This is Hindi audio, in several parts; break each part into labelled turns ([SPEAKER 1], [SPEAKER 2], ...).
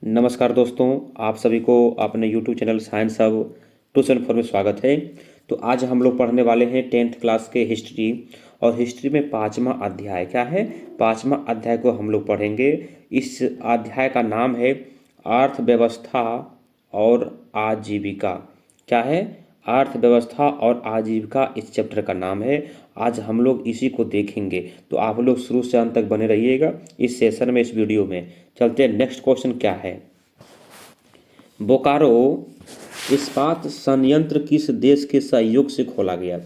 [SPEAKER 1] नमस्कार दोस्तों, आप सभी को अपने यूट्यूब चैनल साइंस हब 204 में स्वागत है। तो आज हम लोग पढ़ने वाले हैं 10th क्लास के हिस्ट्री। और हिस्ट्री में पाँचवा अध्याय क्या है? पाँचवा अध्याय को हम लोग पढ़ेंगे। इस अध्याय का नाम है अर्थव्यवस्था और आजीविका। क्या है? अर्थव्यवस्था और आजीविका इस चैप्टर का नाम है। आज हम लोग इसी को देखेंगे, तो आप लोग शुरू से अंत तक बने रहिएगा इस सेशन में, इस वीडियो में। चलते हैं, नेक्स्ट क्वेश्चन क्या है? बोकारो इस्पात संयंत्र किस देश के सहयोग से खोला गया?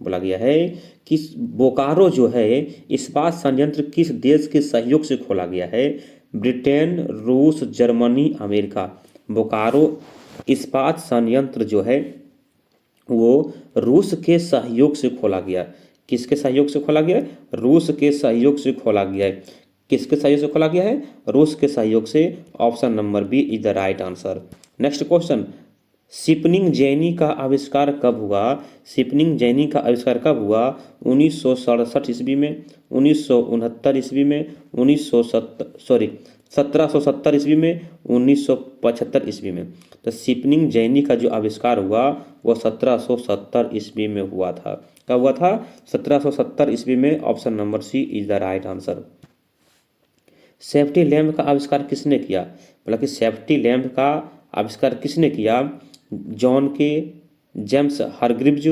[SPEAKER 1] बोला गया है कि बोकारो जो है इस्पात संयंत्र किस देश के सहयोग से खोला गया है? ब्रिटेन, रूस, जर्मनी, अमेरिका। बोकारो इस्पात संयंत्र जो है वो रूस के सहयोग से खोला गया। किसके सहयोग से खोला गया? रूस के सहयोग से खोला गया है। किसके सहयोग से खोला गया है? रूस के सहयोग से। Option number B is the right answer. Next question, spinning jenny का आविष्कार कब हुआ? शिपनिंग जैनी का आविष्कार कब हुआ? 1967 ईस्वी में, 1969 ईस्वी में, 1770 ईस्वी में, 1975 ईस्वी में। तो शिपनिंग जैनी का जो आविष्कार हुआ वो 1770 ईस्वी में हुआ था। कब हुआ था? 1770 ईस्वी में। Option number C is the right answer. Safety lamp का आविष्कार किसने किया? बोला कि सेफ्टी लैम्प का आविष्कार किसने किया? जॉन के, जेम्स हारग्रीव्ज,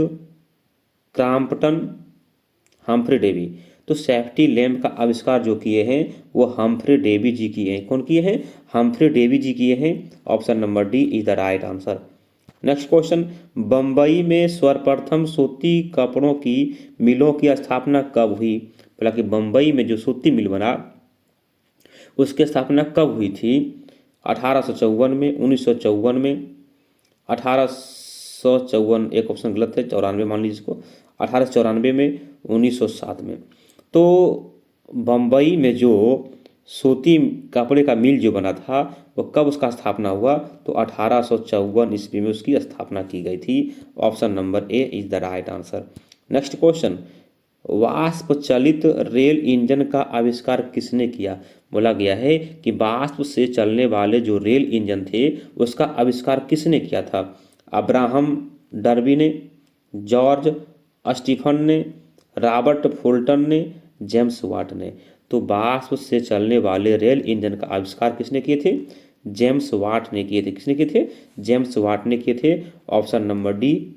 [SPEAKER 1] क्रॉम्पटन, हम्फ्री डेवी। तो सेफ्टी लैम्प का आविष्कार जो किए हैं वो हम्फ्री डेवी जी किए हैं। कौन किए हैं? हम्फ्री डेवी जी किए हैं। Option number D is the right answer. Next question, Bombay में सर्वप्रथम सूती कपड़ों की मिलों की स्थापना कब हुई? बोला कि बम्बई में जो सूती मिल बना उसकी स्थापना कब हुई थी? 1854 में, 1954 में, 1854, एक ऑप्शन गलत है, 94 मान लीजिए इसको, 1894 में, 1907 में। तो बम्बई में जो सूती कपड़े का मिल जो बना था वो कब उसका स्थापना हुआ? तो 1854 ईस्वी में उसकी स्थापना की गई थी। Option number A is the right answer. Next question, वाष्प चलित रेल इंजन का आविष्कार किसने किया? बोला गया है कि वाष्प से चलने वाले जो रेल इंजन थे उसका आविष्कार किसने किया था? अब्राहम डर्बी ने, जॉर्ज स्टीफन ने, रॉबर्ट फुल्टन ने, जेम्स वाट ने। तो वाष्प से चलने वाले रेल इंजन का आविष्कार किसने किए थे? जेम्स वाट ने किए थे। किसने किए थे? जेम्स वाट ने किए थे। Option number D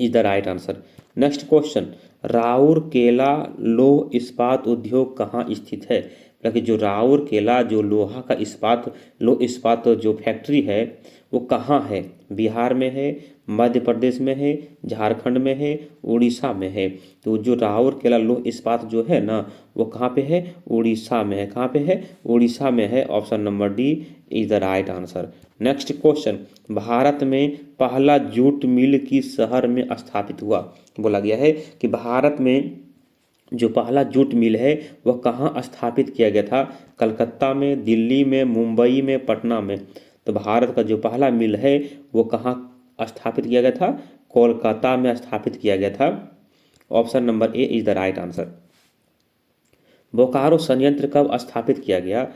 [SPEAKER 1] is the right answer. Next question, Rourkela लौह इस्पात उद्योग कहाँ स्थित है? ताकि जो राउरकेला जो लोहा का इस्पात, लौह इस्पात जो फैक्ट्री है वो कहाँ है? बिहार में है, मध्य प्रदेश में है, झारखंड में है, उड़ीसा में है। तो जो राउरकेला लौह इस्पात जो है ना वो कहाँ पे है? उड़ीसा में है। कहाँ पे है? उड़ीसा में है। Option number D is the right answer. Next question, Bharat में पहला जूट मिल किस शहर में स्थापित हुआ? बोला गया है कि भारत में जो पहला जूट मिल है वह कहाँ स्थापित किया गया था? कलकत्ता में, दिल्ली में, मुंबई में, पटना में। तो भारत का जो पहला मिल है वो कहाँ स्थापित किया गया था? कोलकाता में स्थापित किया गया था। Option number A is the right answer. Bokaro संयंत्र कब स्थापित किया गया?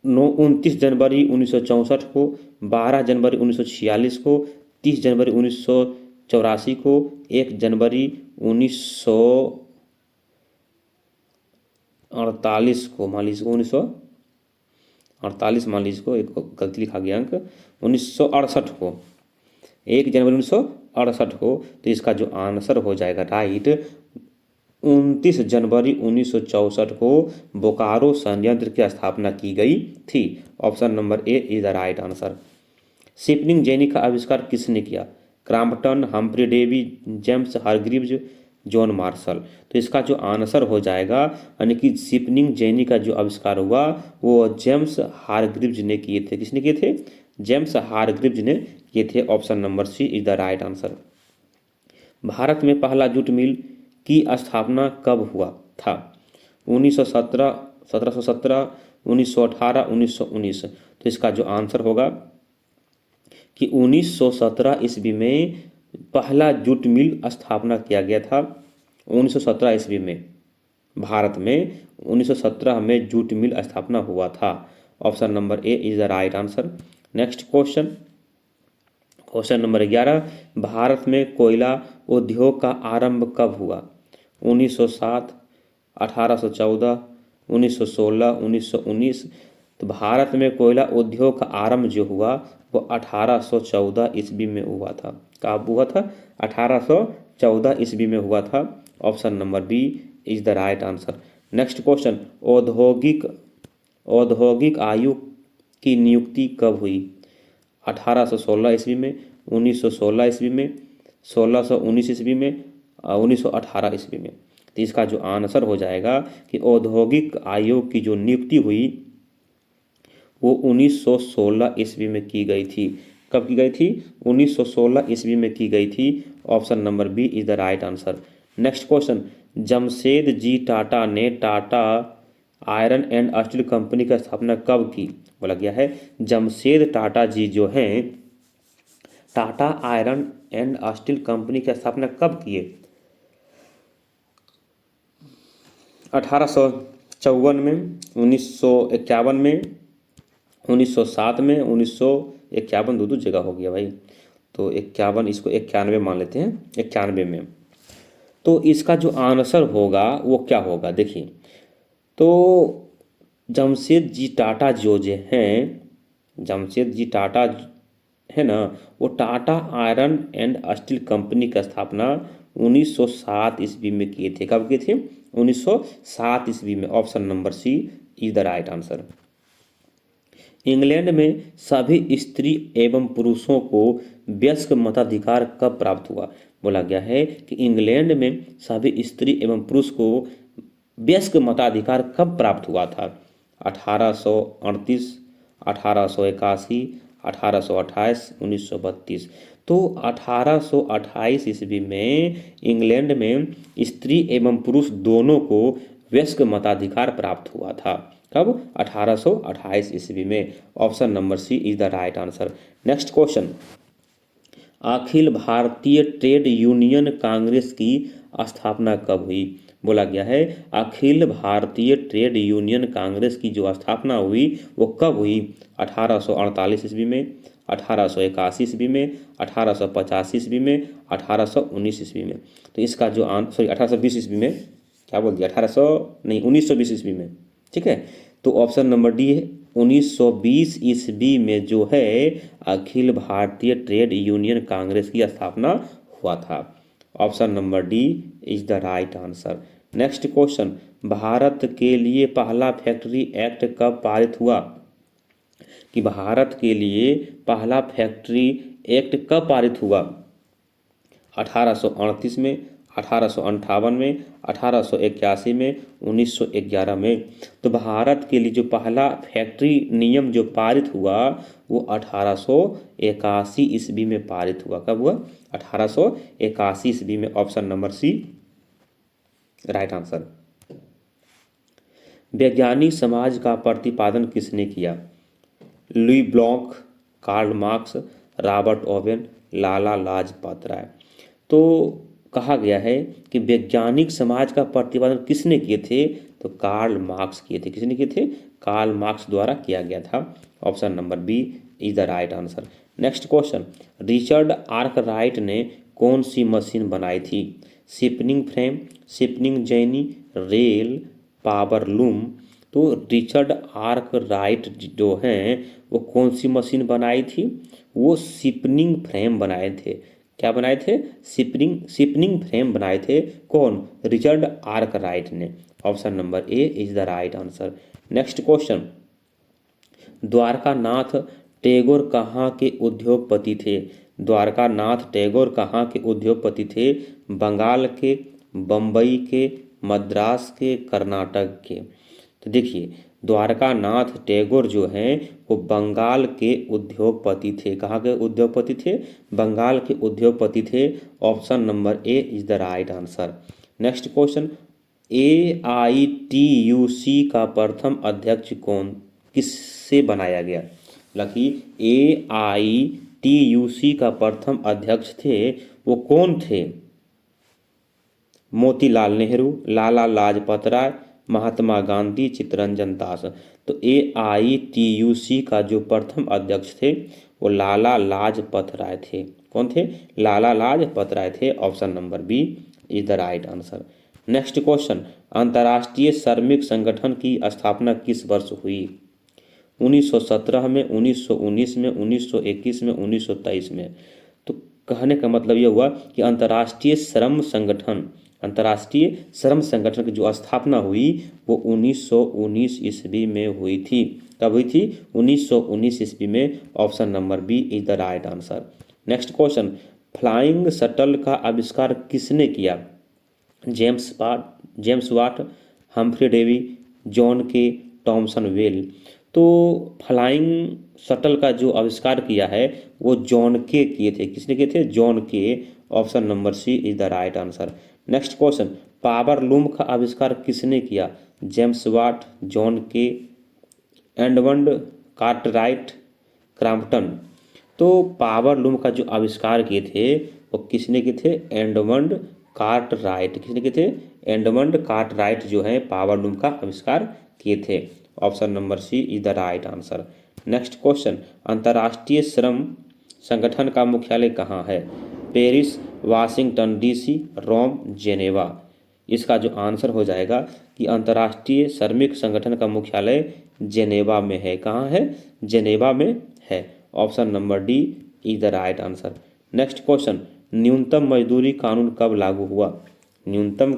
[SPEAKER 1] 29 जनवरी 1964 को, 12 जनवरी 1946 को, 30 जनवरी 1984 को, 1 जनवरी 1948 को, मान लीजिए 1948 मान लीजिए को, एक गलती लिखा गया अंक, 1968 को, 1 जनवरी 1968 को। तो इसका जो आंसर हो जाएगा राइट, 29 जनवरी 1964 को बोकारो संयंत्र की स्थापना की गई थी। Option number A is the right answer. Spinning jenny का आविष्कार किसने किया? Crompton, Humphry Davy, James Hargreaves, John Marshall. तो इसका जो आंसर हो जाएगा यानी कि शिपनिंग जैनी का जो आविष्कार हुआ वो जेम्स हारग्रीव्ज ने किए थे। किसने किए थे? जेम्स हारग्रीव्ज ने किए थे। Option number C is the right answer. भारत में पहला जूट मिल की स्थापना कब हुआ था? 1917, 1717, 1918, 1919। तो इसका जो आंसर होगा कि 1917 ईस्वी में पहला जूट मिल स्थापना किया गया था। 1917 ईस्वी में भारत में 1917 में जूट मिल स्थापना हुआ था? Option number A is the right answer. Next question, question number 11, Bharat में कोयला उद्योग का आरंभ कब हुआ? 1907, 1814, 1916, 1919। तो भारत में कोयला उद्योग का आरंभ जो हुआ वो 1814 ईस्वी में हुआ था। कब हुआ था? 1814 ईस्वी में हुआ था। Option number B is the right answer. Next question, औद्योगिक औद्योगिक आयोग की नियुक्ति कब हुई? 1816 ईस्वी में, 1916 ईस्वी में, 1619 ईस्वी में, 1918 ईस्वी में। तो इसका जो आंसर हो जाएगा कि औद्योगिक आयोग की जो नियुक्ति हुई वो 1916 ईस्वी में की गई थी। कब की गई थी? 1916 ईस्वी में की गई थी। Option number B is the right answer. Next question, Jamshed ji Tata ने Tata iron and steel company की स्थापना कब की? बोला गया है जमशेद टाटा जी जो हैं Tata iron and steel company की स्थापना कब किए? 1854 में, 1951 में, 1907 में, 1951, दो जगह हो गया भाई, तो 51, इसको 91 मान लेते हैं, 91 में। तो इसका जो आंसर होगा वो क्या होगा? देखिए, तो जमशेद जी टाटा जो हैं, जमशेद जी टाटा है ना, वो Tata iron and steel company की स्थापना 1907 ईस्वी में किए थे। कब किए थे? 1907 ईस्वी में। Option number C is the right answer. England में सभी स्त्री एवं पुरुषों को वयस्क मताधिकार कब प्राप्त हुआ? बोला गया है कि इंग्लैंड में सभी स्त्री एवं पुरुष को वयस्क मताधिकार कब प्राप्त हुआ था? 1838, 1881, 1828, 1932। तो 1828 ईस्वी में इंग्लैंड में स्त्री एवं पुरुष दोनों को वयस्क मताधिकार प्राप्त हुआ था। कब? 1828 ईस्वी में। Option number C is the right answer. Next question, Akhil Bharatiya trade union Congress की स्थापना कब हुई? बोला गया है अखिल भारतीय ट्रेड यूनियन कांग्रेस की जो स्थापना हुई वो कब हुई? 1848 ईस्वी में, 1881 ईस्वी में, 1885 ईस्वी में, 1819 ईस्वी में। तो इसका जो सॉरी 1820 ईस्वी में, क्या बोल दिया, 1800 नहीं 1920 ईस्वी में। ठीक है, तो ऑप्शन नंबर डी है 1920 ईस्वी में जो है अखिल भारतीय ट्रेड यूनियन कांग्रेस की स्थापना हुआ था। Option number D is the right answer. Next question, Bharat के लिए पहला फैक्ट्री एक्ट कब पारित हुआ? कि भारत के लिए पहला फैक्ट्री एक्ट कब पारित हुआ? 1838 में, 1858 में, 1881 में, 1911 में। तो भारत के लिए जो पहला फैक्ट्री नियम जो पारित हुआ वो 1881 ईस्वी में पारित हुआ। कब हुआ? 1881 ईस्वी में। Option number C right answer. वैज्ञानिक समाज का प्रतिपादन किसने किया? Louis Blanc, Karl Marx, Robert Owen, Lala Lajpat Rai. तो कहा गया है कि वैज्ञानिक समाज का प्रतिपादन किसने किए थे? तो कार्ल मार्क्स किए थे। किसने किए थे? कार्ल मार्क्स द्वारा किया गया था। Option number B is the right answer. Next question, Richard Arkwright ने कौन सी मशीन बनाई थी? Spinning frame, spinning jenny, rail, power loom. तो रिचर्ड आर्कराइट जो हैं वो कौन सी मशीन बनाई थी? वो शिपनिंग फ्रेम बनाए थे। क्या बनाए थे? शिपनिंग फ्रेम बनाए थे। कौन? रिचर्ड आर्कराइट ने। Option number A is the right answer. Next question, Dwarkanath Tagore कहाँ के उद्योगपति थे? द्वारकानाथ टैगोर कहाँ के उद्योगपति थे? बंगाल के, बम्बई के, मद्रास के, कर्नाटक के। तो देखिए, द्वारकानाथ टैगोर जो हैं वो बंगाल के उद्योगपति थे। कहाँ के उद्योगपति थे? बंगाल के उद्योगपति थे। Option number A is the right answer. Next question, AITUC का प्रथम अध्यक्ष कौन किससे बनाया गया? लकी AITUC का प्रथम अध्यक्ष थे वो कौन थे? मोतीलाल नेहरू, लाला लाजपत राय, महात्मा गांधी, चित्तरंजन दास। तो AITUC का जो प्रथम अध्यक्ष थे वो लाला लाजपत राय थे। कौन थे? लाला लाजपत राय थे। Option number B is the right answer. Next question, अंतर्राष्ट्रीय श्रमिक संगठन की स्थापना किस वर्ष हुई? 1917 में, 1919 में, 1921 में, 1923 में। तो कहने का मतलब ये हुआ कि अंतर्राष्ट्रीय श्रम संगठन की जो स्थापना हुई वो 1919 ईस्वी में हुई थी। कब हुई थी? 1919 ईस्वी में। Option number B is the right answer. Next question, flying shuttle का आविष्कार किसने किया? James Watt, Humphry Davy, John Kay, Thomson वेल। तो फ्लाइंग शटल का जो आविष्कार किया है वो जॉन के किए थे। किसने किए थे? John Kay. Option number C is the right answer. Next question, power loom का आविष्कार किसने किया? James Watt, John Kay, Edmund Cartwright, Crompton. तो पावर लूम का जो आविष्कार किए थे वो किसने किए थे? Edmund Cartwright. किसने किए थे? एडमंड कार्टराइट जो है पावर लूम का आविष्कार किए थे। Option number C is the right answer. Next question, अंतर्राष्ट्रीय श्रम संगठन का मुख्यालय कहाँ है? Paris, Washington DC, Rome, Geneva. इसका जो आंसर हो जाएगा कि अंतर्राष्ट्रीय श्रमिक संगठन का मुख्यालय जेनेवा में है। कहाँ है? जेनेवा में है। Option number D is the right answer. Next question, न्यूनतम मजदूरी कानून कब लागू हुआ? न्यूनतम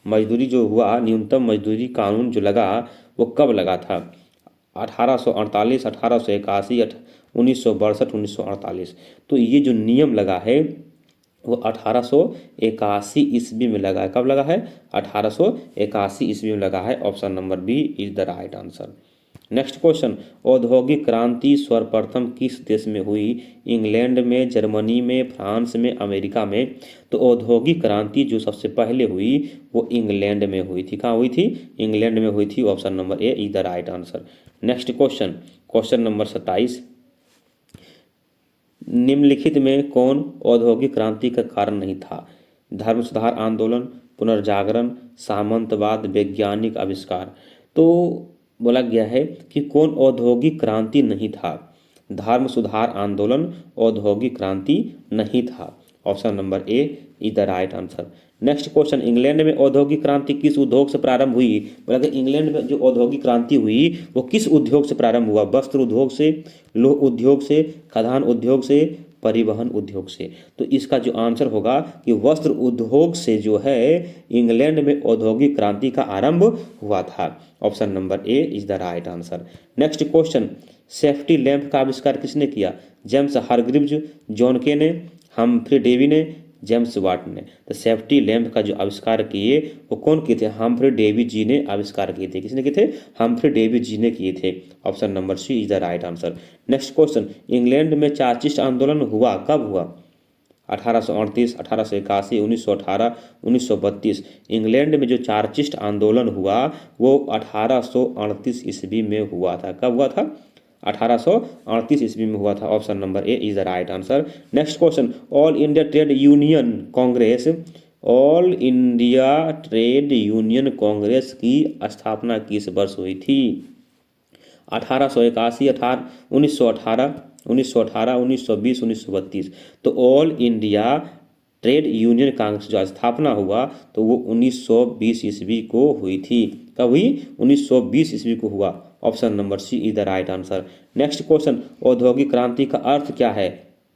[SPEAKER 1] मजदूरी कानून जो लगा वो कब लगा था? 1848, 1881, 1962, 1948। तो ये जो नियम लगा है वो 1881 ईस्वी में लगा है। कब लगा है? 1881 ईस्वी में लगा है। Option number B is the right answer. Next question, औद्योगिक क्रांति सर्वप्रथम किस देश में हुई? इंग्लैंड में, जर्मनी में, फ्रांस में, अमेरिका में। तो औद्योगिक क्रांति जो सबसे पहले हुई वो इंग्लैंड में हुई थी। कहाँ हुई थी? इंग्लैंड में हुई थी। Option number A is the right answer. Next question, question number 27, निम्नलिखित में कौन औद्योगिक क्रांति का कारण नहीं था? धर्म सुधार आंदोलन, पुनर्जागरण, सामंतवाद, वैज्ञानिक आविष्कार। तो बोला गया है कि कौन औद्योगिक क्रांति नहीं था? धर्म सुधार आंदोलन औद्योगिक क्रांति नहीं था। Option number A is the right answer. Next question, England में औद्योगिक क्रांति किस उद्योग से प्रारंभ हुई? बोला कि इंग्लैंड में जो औद्योगिक क्रांति हुई वो किस उद्योग से प्रारंभ हुआ? वस्त्र उद्योग से, लौह उद्योग से, खाद्यान्न उद्योग से, परिवहन उद्योग से। तो इसका जो आंसर होगा कि वस्त्र उद्योग से जो है इंग्लैंड में औद्योगिक क्रांति का आरंभ हुआ था। Option number A is the right answer. Next question, safety lamp का आविष्कार किसने किया? जेम्स हारग्रीव्ज, जॉन के ने, हम्फ्री डेवी ने, जेम्स वाट ने। तो सेफ्टी लैंप का जो आविष्कार किए वो कौन किए थे? हम्फ्री डेवी जी ने आविष्कार किए थे। किसने किए थे? हम्फ्री डेवी जी ने किए थे। Option number C is the right answer. Next question, England में चार्टिस्ट आंदोलन हुआ कब हुआ? 1838, 1881, 1918, 1932। इंग्लैंड में जो चार्टिस्ट आंदोलन हुआ वो 1838 ईस्वी में हुआ था। कब हुआ था? 1838 ईस्वी में हुआ था। Option number A is the right answer. Next question, all India trade union Congress की स्थापना किस वर्ष हुई थी? 1881, 1918, 1918, 1920, 1932। तो all India trade union Congress जो स्थापना हुआ तो वो 1920 ईस्वी को हुई थी। कब हुई? 1920 ईस्वी को हुआ। Option number C is the right answer. Next question, औद्योगिक क्रांति का अर्थ क्या है?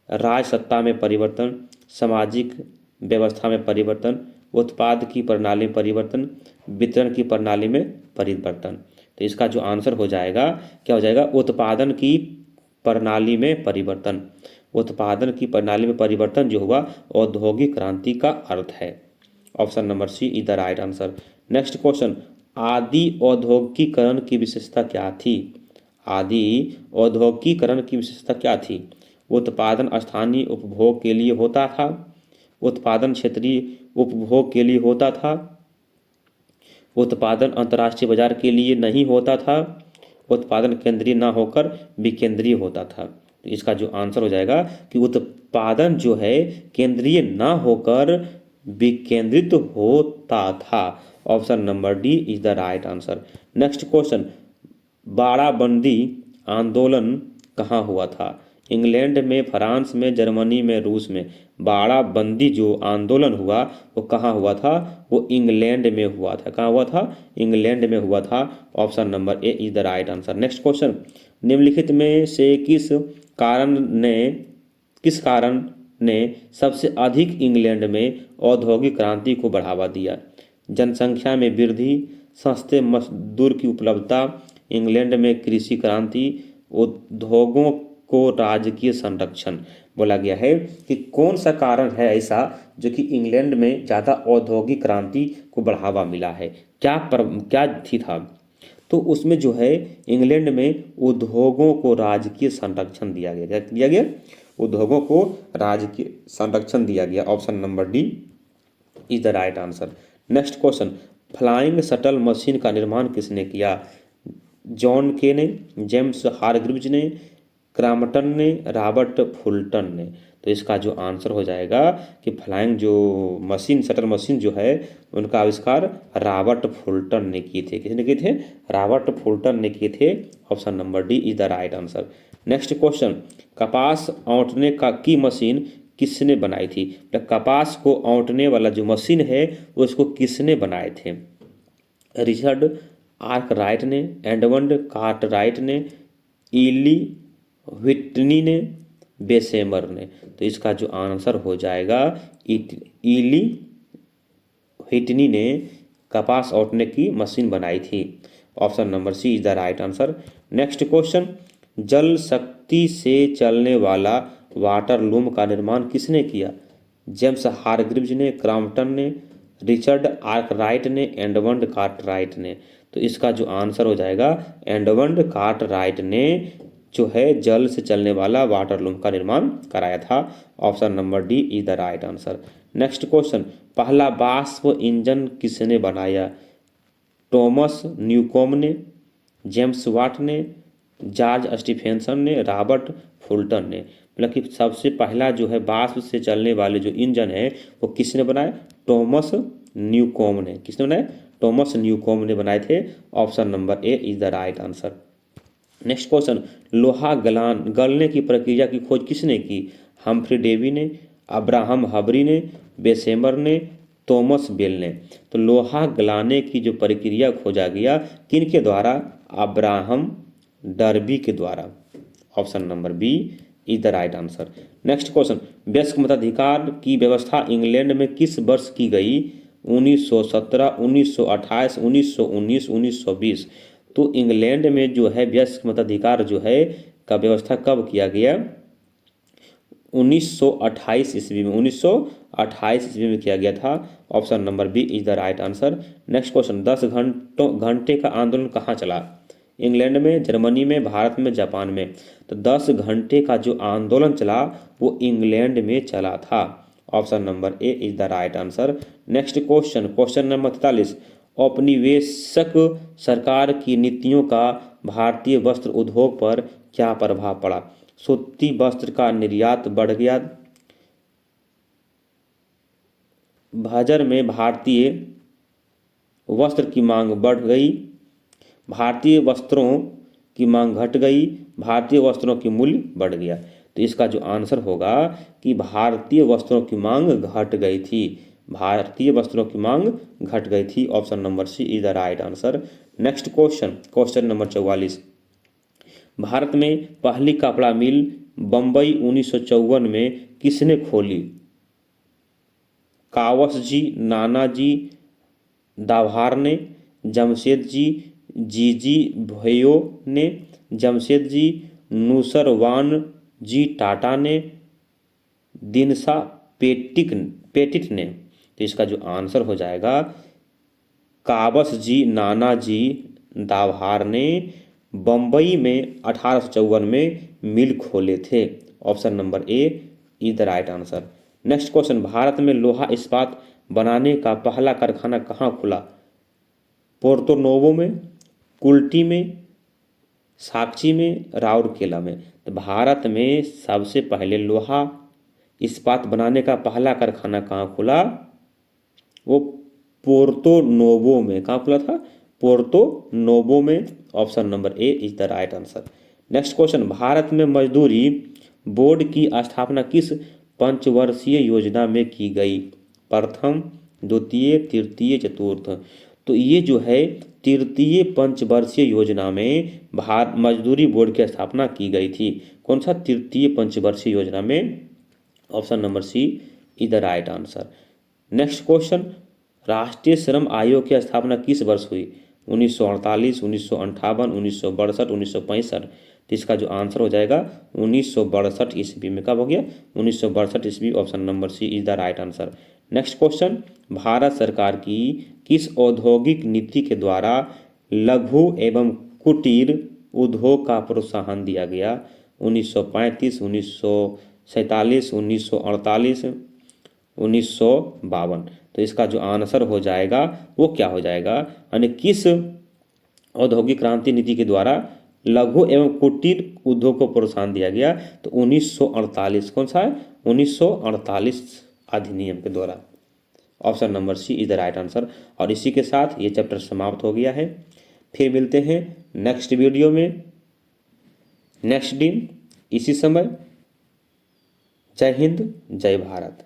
[SPEAKER 1] राज सत्ता में परिवर्तन, सामाजिक व्यवस्था में परिवर्तन, उत्पाद की प्रणाली में परिवर्तन, वितरण की प्रणाली में परिवर्तन। तो इसका जो आंसर हो जाएगा क्या हो जाएगा? उत्पादन की प्रणाली में परिवर्तन। उत्पादन की प्रणाली में परिवर्तन जो हुआ औद्योगिक क्रांति का अर्थ है। Option number C is the right answer. Next question, आदि औद्योगिकरण की विशेषता क्या थी? आदि औद्योगिकरण की विशेषता क्या थी? उत्पादन स्थानीय उपभोग के लिए होता था, उत्पादन क्षेत्रीय उपभोग के लिए होता था, उत्पादन अंतर्राष्ट्रीय बाजार के लिए नहीं होता था, उत्पादन केंद्रीय ना होकर विकेंद्रीय होता था। तो इसका जो आंसर हो जाएगा कि उत्पादन जो है केंद्रीय ना होकर विकेंद्रित होता था। Option number D is the right answer. Next question, बाड़ाबंदी आंदोलन कहाँ हुआ था? इंग्लैंड में, फ्रांस में, जर्मनी में, रूस में। बाड़ाबंदी जो आंदोलन हुआ वो कहाँ हुआ था? वो इंग्लैंड में हुआ था। कहाँ हुआ था? इंग्लैंड में हुआ था। Option number A is the right answer. Next question, निम्नलिखित में से किस कारण ने सबसे अधिक इंग्लैंड में औद्योगिक क्रांति को बढ़ावा दिया? जनसंख्या में वृद्धि, सस्ते मजदूर की उपलब्धता, इंग्लैंड में कृषि क्रांति, उद्योगों को राजकीय संरक्षण। बोला गया है कि कौन सा कारण है ऐसा जो कि इंग्लैंड में ज़्यादा औद्योगिक क्रांति को बढ़ावा मिला है? क्या थी था? तो उसमें जो है इंग्लैंड में उद्योगों को राजकीय संरक्षण दिया गया। क्या दिया गया? उद्योगों को राजकीय संरक्षण दिया गया। Option number D is the right answer. Next question, flying shuttle machine का निर्माण किसने किया? जॉन के ने, जेम्स हारग्रीव्स ने, क्रॉम्पटन ने, रॉबर्ट फुल्टन ने। तो इसका जो आंसर हो जाएगा कि फ्लाइंग जो मशीन, शटल मशीन जो है उनका आविष्कार रॉबर्ट फुल्टन ने किए थे। किसने किए थे? रॉबर्ट फुल्टन ने किए थे। Option number D is the right answer. Next question, कपास औंटने की मशीन किसने बनाई थी? तो कपास को औंटने वाला जो मशीन है उसको किसने बनाए थे? रिचर्ड आर्कराइट ने, एडमंड कार्टराइट ने, इली व्हिटनी ने, बेसेमर ने। तो इसका जो आंसर हो जाएगा इली व्हिटनी ने कपास औंटने की मशीन बनाई थी। Option number C is the right answer. Next question, जल शक्ति से चलने वाला वाटर लूम का निर्माण किसने किया? जेम्स हारग्रीव्स ने, क्रॉम्पटन ने, रिचर्ड आर्कराइट ने, एडमंड कार्टराइट ने। तो इसका जो आंसर हो जाएगा एडमंड कार्टराइट ने जो है जल से चलने वाला वाटर लूम का निर्माण कराया था। Option number D is the right answer. Next question, पहला वाष्प इंजन किसने बनाया? टॉमस न्यूकॉम्ब ने, जेम्स वाट ने, जॉर्ज स्टीफेंसन ने, रॉबर्ट फुल्टन ने। मतलब कि सबसे पहला जो है वाष्प से चलने वाले जो इंजन है वो किसने बनाया? टॉमस न्यूकॉम्ब ने। किसने बनाया? टॉमस न्यूकॉम्ब ने बनाए थे। Option number A is the right answer. Next question, लोहा गलने की प्रक्रिया की खोज किसने की? हम्फ्री डेवी ने, अब्राहम हबरी ने, बेसेमर ने, थॉमस बेल ने। तो लोहा गलाने की जो प्रक्रिया खोजा गया किन के द्वारा? अब्राहम डर्बी के द्वारा। Option number B is the right answer. Next question, वयस्क मताधिकार की व्यवस्था इंग्लैंड में किस वर्ष की गई? 1917, 1928, 1919, 1920। तो इंग्लैंड में जो है वयस्क मताधिकार जो है का व्यवस्था कब किया गया? 1928 ईस्वी में। 1928 ईस्वी में किया गया था। Option number B is the right answer. Next question, 10 घंटे का आंदोलन कहाँ चला? इंग्लैंड में, जर्मनी में, भारत में, जापान में। तो 10 घंटे का जो आंदोलन चला वो इंग्लैंड में चला था। Option number A is the right answer. Next question, question number 43, औपनिवेशिक सरकार की नीतियों का भारतीय वस्त्र उद्योग पर क्या प्रभाव पड़ा? सूती वस्त्र का निर्यात बढ़ गया, बाजार में भारतीय वस्त्र की मांग बढ़ गई, भारतीय वस्त्रों की मांग घट गई, भारतीय वस्त्रों की मूल्य बढ़ गया। तो इसका जो आंसर होगा कि भारतीय वस्त्रों की मांग घट गई थी। भारतीय वस्त्रों की मांग घट गई थी। Option number C is the right answer. Next question, question number 44, Bharat में पहली कपड़ा मिल बम्बई 1954 में किसने खोली? कावसजी, नानाजी दाभार ने, जमशेदजी जीजी भयो ने, जमशेदजी नुसरवान जी टाटा ने, दिनसा पेटिट ने। तो इसका जो आंसर हो जाएगा काबसजी नानाजी दाभार ने बम्बई में 1854 में मिल खोले थे। Option number A is the right answer. Next question, Bharat में लोहा इस्पात बनाने का पहला कारखाना कहाँ खुला? पोर्तो नोवो में, कुल्टी में, साक्षी में, राउरकेला में। तो भारत में सबसे पहले लोहा इस्पात बनाने का पहला कारखाना कहाँ खुला? वो पोर्तो नोवो में, कहाँ खुला था? पोर्तो नोवो में। Option number A is the right answer. Next question, Bharat में मजदूरी बोर्ड की स्थापना किस पंचवर्षीय योजना में की गई? प्रथम, द्वितीय, तृतीय, चतुर्थ। तो ये जो है तृतीय पंचवर्षीय योजना में मजदूरी बोर्ड की स्थापना की गई थी। कौन सा? तृतीय पंचवर्षीय योजना में। Option number C is the right answer. Next question, राष्ट्रीय श्रम आयोग की स्थापना किस वर्ष हुई? 1948, 1958, 1962, 1965। तो इसका जो आंसर हो जाएगा 1962 ईस्वी में। कब हो गया? 1962 ईस्वी। Option number C is the right answer. Next question, Bharat सरकार की किस औद्योगिक नीति के द्वारा लघु एवं कुटीर उद्योग का प्रोत्साहन दिया गया? 1935, 1947, 1948, 1952। तो इसका जो आंसर हो जाएगा वो क्या हो जाएगा? यानी किस औद्योगिक क्रांति नीति के द्वारा लघु एवं कुटीर उद्योग को प्रोत्साहन दिया गया? तो 1948। कौन सा है? 1948 अधिनियम के द्वारा। Option number C is the right answer. और इसी के साथ ये चैप्टर समाप्त हो गया है। फिर मिलते हैं नेक्स्ट वीडियो में, नेक्स्ट दिन इसी समय। जय हिंद, जय भारत।